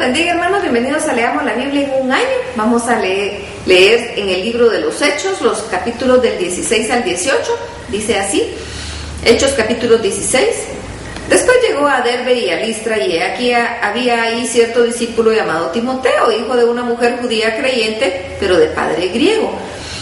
bendiga, hermanos, bienvenidos a Leamos la Biblia en un año. Vamos a leer en el libro de los Hechos, los capítulos del 16 al 18, dice así, Hechos capítulo 16. Después llegó a Derbe y a Listra, y aquí había ahí cierto discípulo llamado Timoteo, hijo de una mujer judía creyente, pero de padre griego.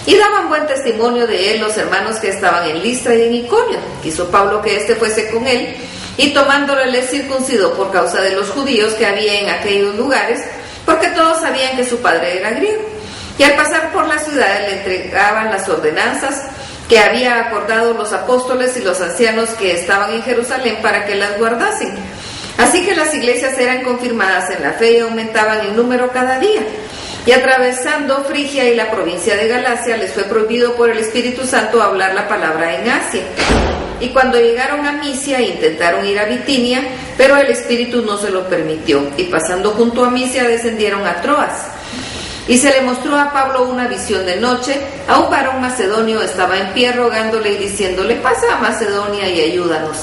Y daban buen testimonio de él los hermanos que estaban en Listra y en Iconio. Quiso Pablo que éste fuese con él, y tomándole le circuncidó por causa de los judíos que había en aquellos lugares, porque todos sabían que su padre era griego. Y al pasar por la ciudad le entregaban las ordenanzas que había acordado los apóstoles y los ancianos que estaban en Jerusalén para que las guardasen. Así que las iglesias eran confirmadas en la fe y aumentaban en número cada día. Y atravesando Frigia y la provincia de Galacia, les fue prohibido por el Espíritu Santo hablar la palabra en Asia. Y cuando llegaron a Misia, intentaron ir a Bitinia, pero el Espíritu no se lo permitió. Y pasando junto a Misia, descendieron a Troas. Y se le mostró a Pablo una visión de noche. A un varón macedonio estaba en pie rogándole y diciéndole: pasa a Macedonia y ayúdanos.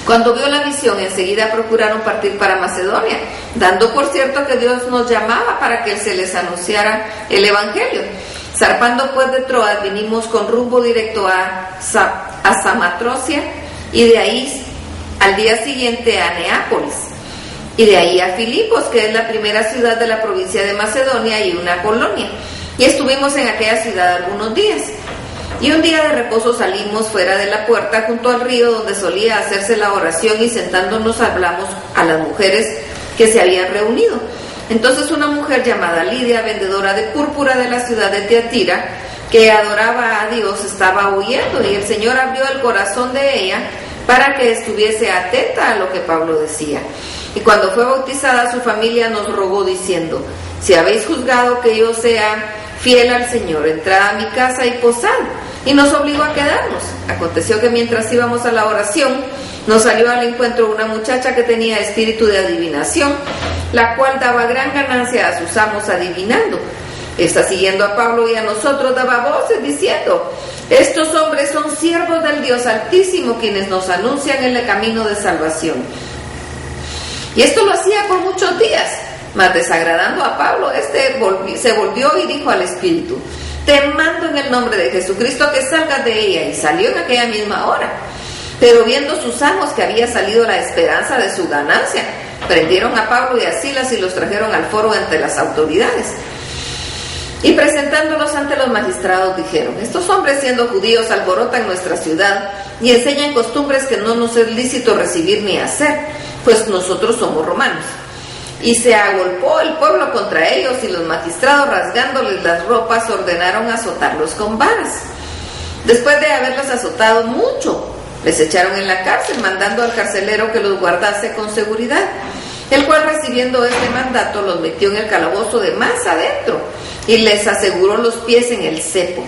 Cuando vio la visión, enseguida procuraron partir para Macedonia, dando por cierto que Dios nos llamaba para que se les anunciara el Evangelio. Zarpando pues de Troas, vinimos con rumbo directo a Samatrocia, y de ahí al día siguiente a Neápolis, y de ahí a Filipos, que es la primera ciudad de la provincia de Macedonia y una colonia. Y estuvimos en aquella ciudad algunos días. Y un día de reposo salimos fuera de la puerta junto al río donde solía hacerse la oración, y sentándonos hablamos a las mujeres que se habían reunido. Entonces una mujer llamada Lidia, vendedora de púrpura de la ciudad de Tiatira, que adoraba a Dios, estaba oyendo, y el Señor abrió el corazón de ella para que estuviese atenta a lo que Pablo decía. Y cuando fue bautizada, su familia nos rogó diciendo: si habéis juzgado que yo sea fiel al Señor, entrad a mi casa y posad. Y nos obligó a quedarnos. Aconteció que mientras íbamos a la oración, nos salió al encuentro una muchacha que tenía espíritu de adivinación, la cual daba gran ganancia a sus amos adivinando. Esta, siguiendo a Pablo y a nosotros, daba voces diciendo: estos hombres son siervos del Dios Altísimo, quienes nos anuncian el camino de salvación. Y esto lo hacía por muchos días. Mas desagradando a Pablo, se volvió y dijo al espíritu: te mando en el nombre de Jesucristo que salgas de ella. Y salió en aquella misma hora. Pero viendo sus amos que había salido la esperanza de su ganancia, prendieron a Pablo y a Silas y los trajeron al foro ante las autoridades. Y presentándolos ante los magistrados dijeron: estos hombres, siendo judíos, alborotan nuestra ciudad y enseñan costumbres que no nos es lícito recibir ni hacer, pues nosotros somos romanos. Y se agolpó el pueblo contra ellos, y los magistrados, rasgándoles las ropas, ordenaron azotarlos con varas. Después de haberlos azotado mucho, les echaron en la cárcel, mandando al carcelero que los guardase con seguridad, el cual, recibiendo este mandato, los metió en el calabozo de más adentro y les aseguró los pies en el cepo.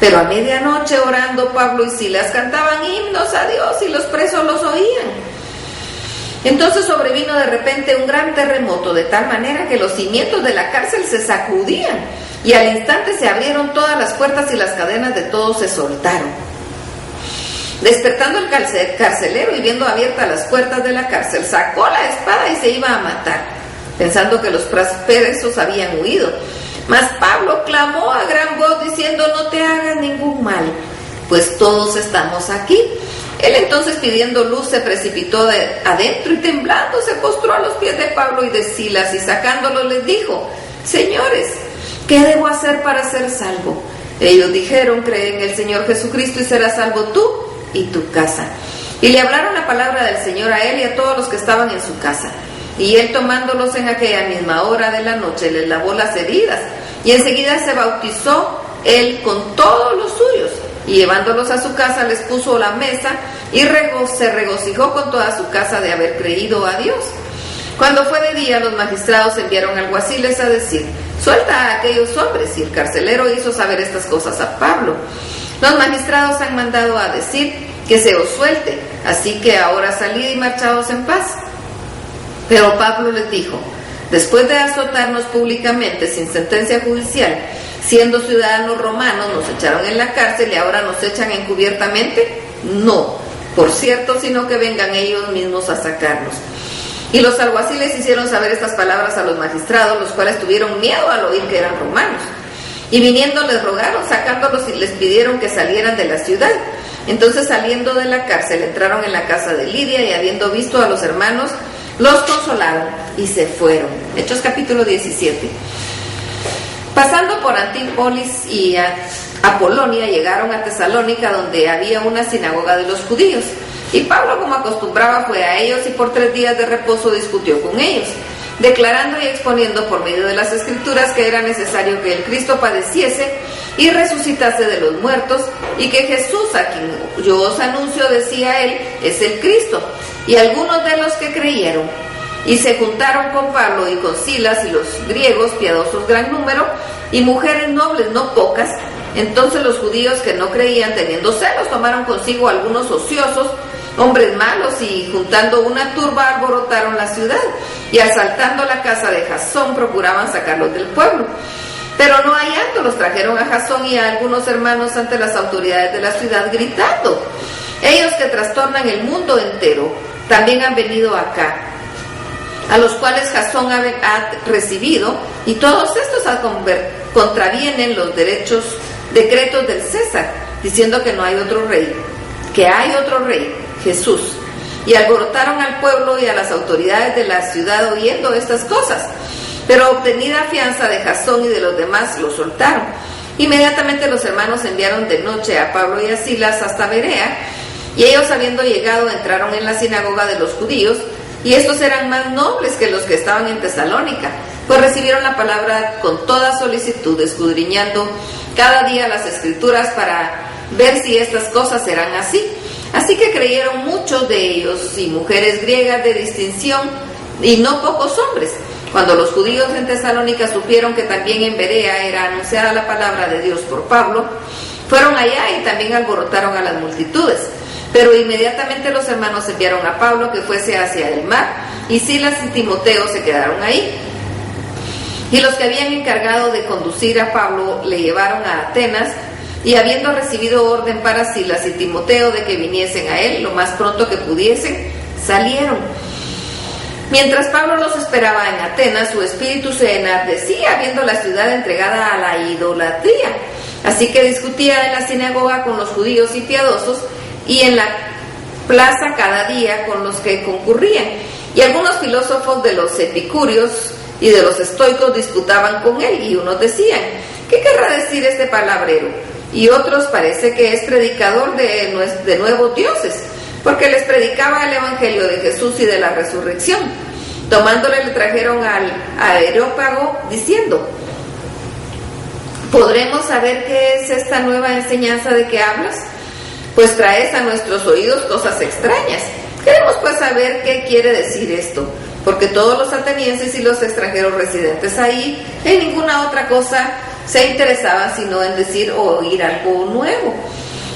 Pero a medianoche, orando, Pablo y Silas cantaban himnos a Dios, y los presos los oían. Entonces sobrevino de repente un gran terremoto, de tal manera que los cimientos de la cárcel se sacudían, y al instante se abrieron todas las puertas y las cadenas de todos se soltaron. Despertando el carcelero y viendo abiertas las puertas de la cárcel, sacó la espada y se iba a matar, pensando que los presos habían huido. Mas Pablo clamó a gran voz diciendo: no te hagas ningún mal, pues todos estamos aquí. Él entonces, pidiendo luz, se precipitó adentro y temblando se postró a los pies de Pablo y de Silas, y sacándolos les dijo: señores, ¿qué debo hacer para ser salvo? Ellos dijeron: cree en el Señor Jesucristo y serás salvo tú y tu casa. Y le hablaron la palabra del Señor a él y a todos los que estaban en su casa. Y él, tomándolos en aquella misma hora de la noche, les lavó las heridas, y enseguida se bautizó él con todos los suyos. Y llevándolos a su casa, les puso la mesa, y se regocijó con toda su casa de haber creído a Dios. Cuando fue de día, los magistrados enviaron alguaciles a decir: suelta a aquellos hombres. Y el carcelero hizo saber estas cosas a Pablo. Los magistrados han mandado a decir que se os suelte, así que ahora salid y marchaos en paz. Pero Pablo les dijo: después de azotarnos públicamente sin sentencia judicial, siendo ciudadanos romanos, nos echaron en la cárcel y ahora nos echan encubiertamente. No, por cierto, sino que vengan ellos mismos a sacarnos. Y los alguaciles hicieron saber estas palabras a los magistrados, los cuales tuvieron miedo al oír que eran romanos. Y viniendo les rogaron, sacándolos, y les pidieron que salieran de la ciudad. Entonces, saliendo de la cárcel, entraron en la casa de Lidia, y habiendo visto a los hermanos, los consolaron y se fueron. Hechos capítulo 17. Pasando por Antípolis y Apolonia, llegaron a Tesalónica, donde había una sinagoga de los judíos. Y Pablo, como acostumbraba, fue a ellos, y por 3 días de reposo discutió con ellos, declarando y exponiendo por medio de las Escrituras que era necesario que el Cristo padeciese y resucitase de los muertos, y que Jesús, a quien yo os anuncio, decía él, es el Cristo. Y algunos de los que creyeron y se juntaron con Pablo y con Silas, y los griegos piadosos gran número, y mujeres nobles no pocas. Entonces los judíos que no creían, teniendo celos, tomaron consigo algunos ociosos, hombres malos, y juntando una turba alborotaron la ciudad, y asaltando la casa de Jasón procuraban sacarlos del pueblo. Pero no hallando, los trajeron a Jasón y a algunos hermanos ante las autoridades de la ciudad, gritando: ellos que trastornan el mundo entero también han venido acá, a los cuales Jasón ha recibido, y todos estos contravienen los decretos del César, diciendo que no hay otro rey, que hay otro rey, Jesús. Y alborotaron al pueblo y a las autoridades de la ciudad oyendo estas cosas. Pero obtenida fianza de Jasón y de los demás, los soltaron. Inmediatamente los hermanos enviaron de noche a Pablo y a Silas hasta Berea, y ellos, habiendo llegado, entraron en la sinagoga de los judíos, y estos eran más nobles que los que estaban en Tesalónica, pues recibieron la palabra con toda solicitud, escudriñando cada día las Escrituras para ver si estas cosas eran así. Así que creyeron muchos de ellos, y mujeres griegas de distinción, y no pocos hombres. Cuando los judíos en Tesalónica supieron que también en Berea era anunciada la palabra de Dios por Pablo, fueron allá y también alborotaron a las multitudes. Pero inmediatamente los hermanos enviaron a Pablo que fuese hacia el mar, y Silas y Timoteo se quedaron ahí. Y los que habían encargado de conducir a Pablo le llevaron a Atenas, y habiendo recibido orden para Silas y Timoteo de que viniesen a él lo más pronto que pudiesen, salieron. Mientras Pablo los esperaba en Atenas, su espíritu se enardecía viendo la ciudad entregada a la idolatría. Así que discutía en la sinagoga con los judíos y piadosos, y en la plaza cada día con los que concurrían. Y algunos filósofos de los epicúreos y de los estoicos disputaban con él, y unos decían: ¿qué querrá decir este palabrero? Y otros: parece que es predicador de nuevos dioses, porque les predicaba el evangelio de Jesús y de la resurrección. Tomándole, le trajeron al Areópago, diciendo: ¿podremos saber qué es esta nueva enseñanza de que hablas? Pues traes a nuestros oídos cosas extrañas. Queremos pues saber qué quiere decir esto, porque todos los atenienses y los extranjeros residentes ahí en ninguna otra cosa se interesaban sino en decir o oír algo nuevo.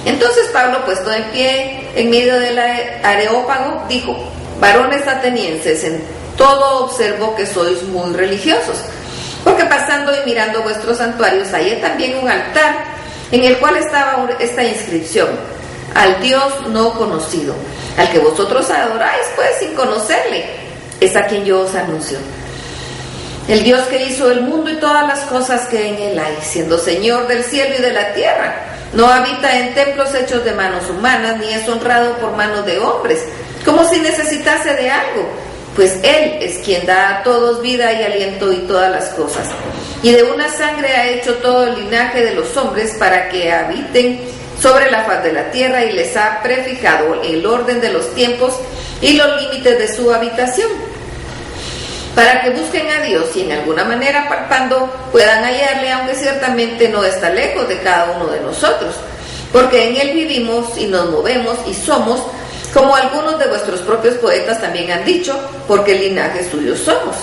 Entonces Pablo, puesto en pie en medio del Areópago, dijo: varones atenienses, en todo observo que sois muy religiosos, porque pasando y mirando vuestros santuarios hallé también un altar en el cual estaba esta inscripción: al Dios no conocido, al que vosotros adoráis pues sin conocerle, es a quien yo os anuncio. El Dios que hizo el mundo y todas las cosas que en él hay, siendo Señor del cielo y de la tierra, no habita en templos hechos de manos humanas, ni es honrado por manos de hombres, como si necesitase de algo, pues él es quien da a todos vida y aliento y todas las cosas. Y de una sangre ha hecho todo el linaje de los hombres para que habiten sobre la faz de la tierra, y les ha prefijado el orden de los tiempos y los límites de su habitación, para que busquen a Dios y en alguna manera, palpando, puedan hallarle, aunque ciertamente no está lejos de cada uno de nosotros, porque en él vivimos y nos movemos y somos, como algunos de vuestros propios poetas también han dicho, porque linaje suyo somos.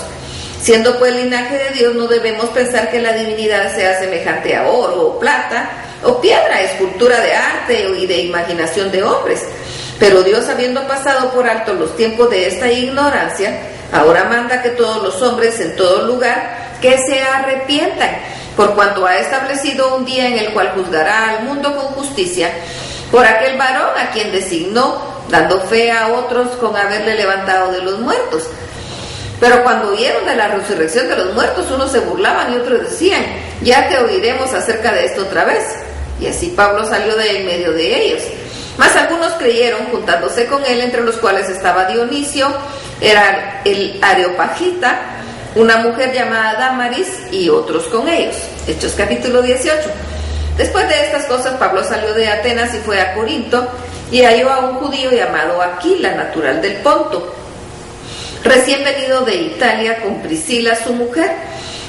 Siendo pues linaje de Dios, no debemos pensar que la divinidad sea semejante a oro o plata o piedra, escultura de arte y de imaginación de hombres. Pero Dios, habiendo pasado por alto los tiempos de esta ignorancia, ahora manda que todos los hombres en todo lugar que se arrepientan, por cuanto ha establecido un día en el cual juzgará al mundo con justicia por aquel varón a quien designó, dando fe a otros con haberle levantado de los muertos. Pero cuando oyeron de la resurrección de los muertos, unos se burlaban y otros decían: ya te oiremos acerca de esto otra vez. Y así Pablo salió de en medio de ellos. Mas algunos creyeron, juntándose con él, entre los cuales estaba Dionisio, era el Areopagita, una mujer llamada Damaris, y otros con ellos. Hechos capítulo 18. Después de estas cosas, Pablo salió de Atenas y fue a Corinto, y halló a un judío llamado Aquila, natural del Ponto, recién venido de Italia, con Priscila su mujer.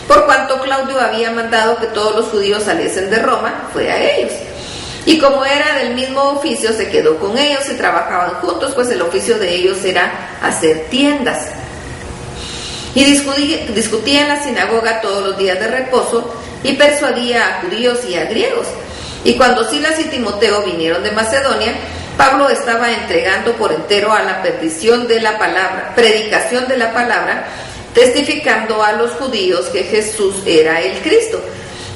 Por cuanto Claudio había mandado que todos los judíos saliesen de Roma, fue a ellos. Y como era del mismo oficio, se quedó con ellos y trabajaban juntos, pues el oficio de ellos era hacer tiendas. Y discutía en la sinagoga todos los días de reposo, y persuadía a judíos y a griegos. Y cuando Silas y Timoteo vinieron de Macedonia, Pablo estaba entregando por entero a la predicación de la palabra, testificando a los judíos que Jesús era el Cristo.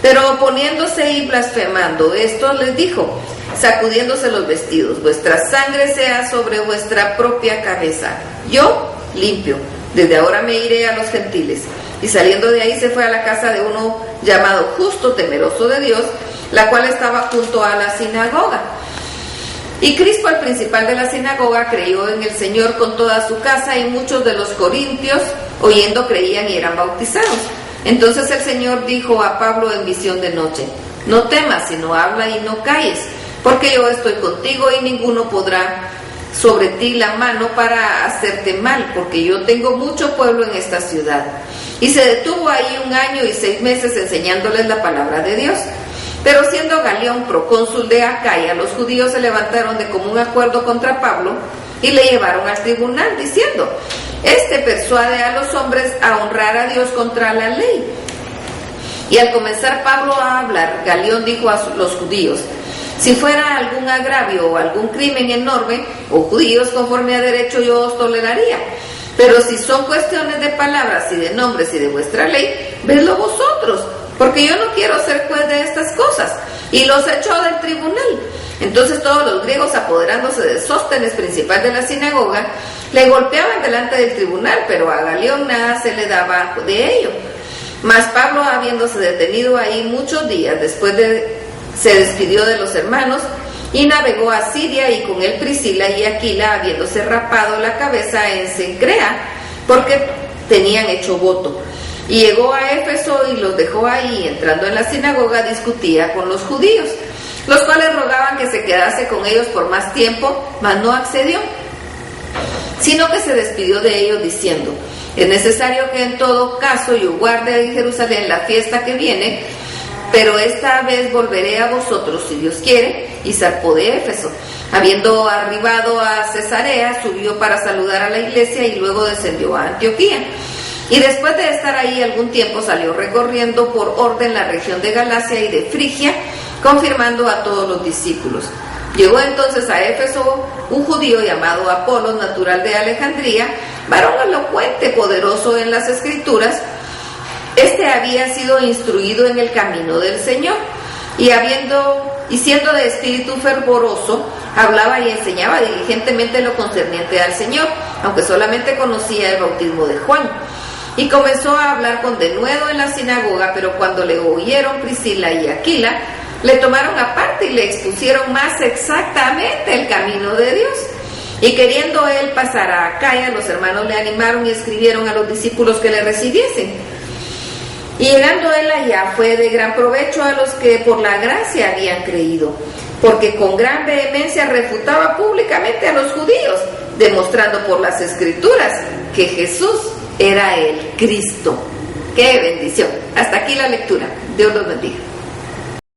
Pero oponiéndose y blasfemando esto, les dijo, sacudiéndose los vestidos: vuestra sangre sea sobre vuestra propia cabeza. Yo limpio, desde ahora me iré a los gentiles. Y saliendo de ahí se fue a la casa de uno llamado Justo, temeroso de Dios, la cual estaba junto a la sinagoga. Y Crispo, el principal de la sinagoga, creyó en el Señor con toda su casa, y muchos de los corintios, oyendo, creían y eran bautizados. Entonces el Señor dijo a Pablo en visión de noche: no temas, sino habla y no calles, porque yo estoy contigo, y ninguno podrá sobre ti la mano para hacerte mal, porque yo tengo mucho pueblo en esta ciudad. Y se detuvo ahí 1 año y 6 meses enseñándoles la palabra de Dios. Pero siendo Galión procónsul de Acaya, los judíos se levantaron de común acuerdo contra Pablo y le llevaron al tribunal, diciendo: este persuade a los hombres a honrar a Dios contra la ley. Y al comenzar Pablo a hablar, Galión dijo a los judíos: si fuera algún agravio o algún crimen enorme, o judíos conforme a derecho, yo os toleraría. Pero si son cuestiones de palabras y de nombres y de vuestra ley, vedlo vosotros, porque yo no quiero ser juez de estas cosas. Y los echó del tribunal. Entonces todos los griegos, apoderándose de Sóstenes, principal de la sinagoga, le golpeaban delante del tribunal, pero a Galión nada se le daba de ello. Mas Pablo, habiéndose detenido ahí muchos días, se despidió de los hermanos y navegó a Siria, y con él Priscila y Aquila, habiéndose rapado la cabeza en Cencrea, porque tenían hecho voto. Y llegó a Éfeso y los dejó ahí, y entrando en la sinagoga discutía con los judíos, los cuales rogaban que se quedase con ellos por más tiempo, mas no accedió, sino que se despidió de ellos diciendo: es necesario que en todo caso yo guarde en Jerusalén la fiesta que viene, pero esta vez volveré a vosotros si Dios quiere. Y zarpó de Éfeso. Habiendo arribado a Cesarea, subió para saludar a la iglesia y luego descendió a Antioquía. Y después de estar ahí algún tiempo, salió recorriendo por orden la región de Galacia y de Frigia, confirmando a todos los discípulos. Llegó entonces a Éfeso un judío llamado Apolos, natural de Alejandría, varón elocuente, poderoso en las Escrituras. Este había sido instruido en el camino del Señor, y siendo de espíritu fervoroso, hablaba y enseñaba diligentemente lo concerniente al Señor, aunque solamente conocía el bautismo de Juan. Y comenzó a hablar con denuedo en la sinagoga, pero cuando le oyeron Priscila y Aquila, le tomaron aparte y le expusieron más exactamente el camino de Dios. Y queriendo él pasar a Acaya, los hermanos le animaron y escribieron a los discípulos que le recibiesen. Y llegando él allá, fue de gran provecho a los que por la gracia habían creído, porque con gran vehemencia refutaba públicamente a los judíos, demostrando por las Escrituras que Jesús era el Cristo. ¡Qué bendición! Hasta aquí la lectura. Dios los bendiga.